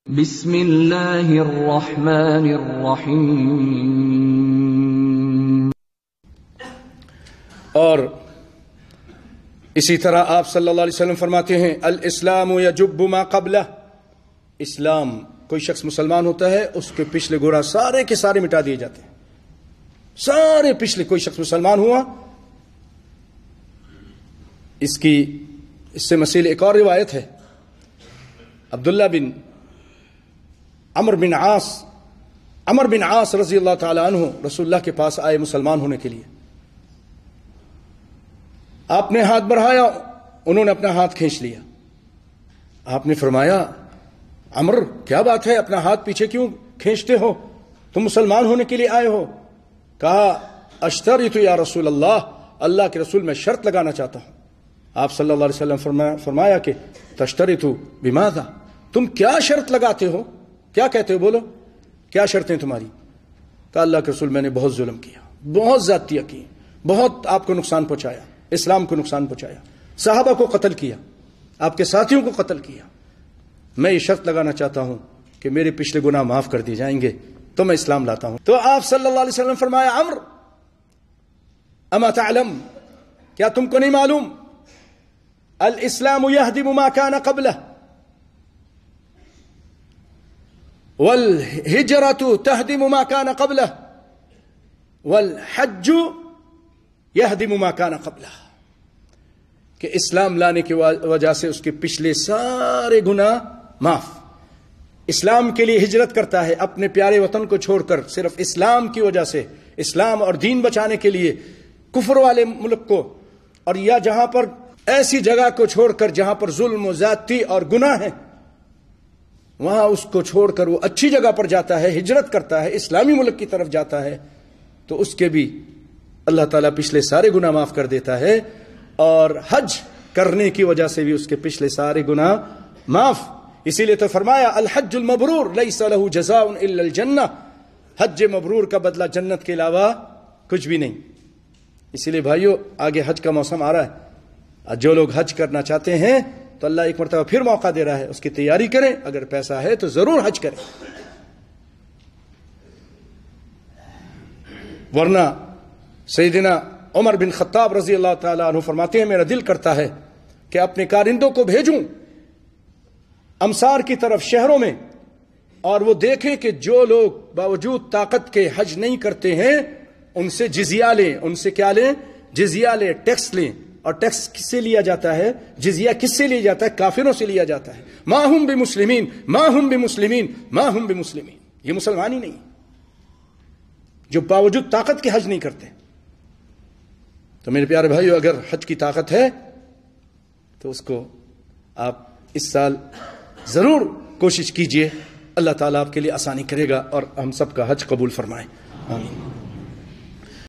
بسم اللہ الرحمن الرحیم۔ اور اسی طرح آپ صلی اللہ علیہ وسلم فرماتے ہیں الاسلام یجب ما قبلہ، اسلام، کوئی شخص مسلمان ہوتا ہے اس کے پچھلے گناہ سارے کے سارے مٹا دیے جاتے ہیں، سارے پچھلے، کوئی شخص مسلمان ہوا، اس سے مسئلہ ایک اور روایت ہے، عبداللہ بن عمر بن عاص رضی اللہ تعالی عنہ رسول اللہ کے پاس آئے مسلمان ہونے کے لیے، آپ نے ہاتھ بڑھایا، انہوں نے اپنا ہاتھ کھینچ لیا، آپ نے فرمایا عمر کیا بات ہے، اپنا ہاتھ پیچھے کیوں کھینچتے ہو، تم مسلمان ہونے کے لیے آئے ہو؟ کہا اشترط یا رسول اللہ، اللہ کے رسول میں شرط لگانا چاہتا ہوں۔ آپ صلی اللہ علیہ وسلم فرمایا کہ تشترط بماذا، تم کیا شرط لگاتے ہو، کیا کہتے ہو، بولو کیا شرطیں تمہاری؟ کہا اللہ کے رسول میں نے بہت ظلم کیا، بہت زیادتیاں کی، بہت آپ کو نقصان پہنچایا، اسلام کو نقصان پہنچایا، صحابہ کو قتل کیا، آپ کے ساتھیوں کو قتل کیا، میں یہ شرط لگانا چاہتا ہوں کہ میرے پچھلے گناہ معاف کر دیے جائیں گے تو میں اسلام لاتا ہوں۔ تو آپ صلی اللہ علیہ وسلم فرمایا عمر اما تعلم، کیا تم کو نہیں معلوم الاسلام یہدم ما کان قبلہ والہجرۃ تہدم ما کان قبلہ والحج یہدم ما کان قبلہ، کہ اسلام لانے کی وجہ سے اس کے پچھلے سارے گناہ معاف، اسلام کے لیے ہجرت کرتا ہے اپنے پیارے وطن کو چھوڑ کر صرف اسلام کی وجہ سے، اسلام اور دین بچانے کے لیے کفر والے ملک کو، اور یا جہاں پر ایسی جگہ کو چھوڑ کر جہاں پر ظلم و زیادتی اور گناہ ہیں، وہاں اس کو چھوڑ کر وہ اچھی جگہ پر جاتا ہے، ہجرت کرتا ہے، اسلامی ملک کی طرف جاتا ہے، تو اس کے بھی اللہ تعالیٰ پچھلے سارے گناہ معاف کر دیتا ہے، اور حج کرنے کی وجہ سے بھی اس کے پچھلے سارے گناہ معاف۔ اسی لیے تو فرمایا الحج المبرور لیس له جزاء الا الجنہ، حج مبرور کا بدلہ جنت کے علاوہ کچھ بھی نہیں۔ اسی لیے بھائیو آگے حج کا موسم آ رہا ہے، جو لوگ حج کرنا چاہتے ہیں تو اللہ ایک مرتبہ پھر موقع دے رہا ہے، اس کی تیاری کریں، اگر پیسہ ہے تو ضرور حج کریں، ورنہ سیدنا عمر بن خطاب رضی اللہ تعالی عنہ فرماتے ہیں میرا دل کرتا ہے کہ اپنے کارندوں کو بھیجوں امصار کی طرف شہروں میں، اور وہ دیکھیں کہ جو لوگ باوجود طاقت کے حج نہیں کرتے ہیں ان سے جزیہ لیں، ان سے کیا لیں؟ جزیہ لیں، ٹیکس لیں، اور ٹیکس کس سے لیا جاتا ہے؟ جزیہ کس سے لیا جاتا ہے؟ کافروں سے لیا جاتا ہے۔ ما ہم بمسلمین ما ہم بمسلمین ما ہم بمسلمین، یہ مسلمان ہی نہیں جو باوجود طاقت کے حج نہیں کرتے۔ تو میرے پیارے بھائیو اگر حج کی طاقت ہے تو اس کو آپ اس سال ضرور کوشش کیجئے، اللہ تعالیٰ آپ کے لیے آسانی کرے گا اور ہم سب کا حج قبول فرمائے، آمین۔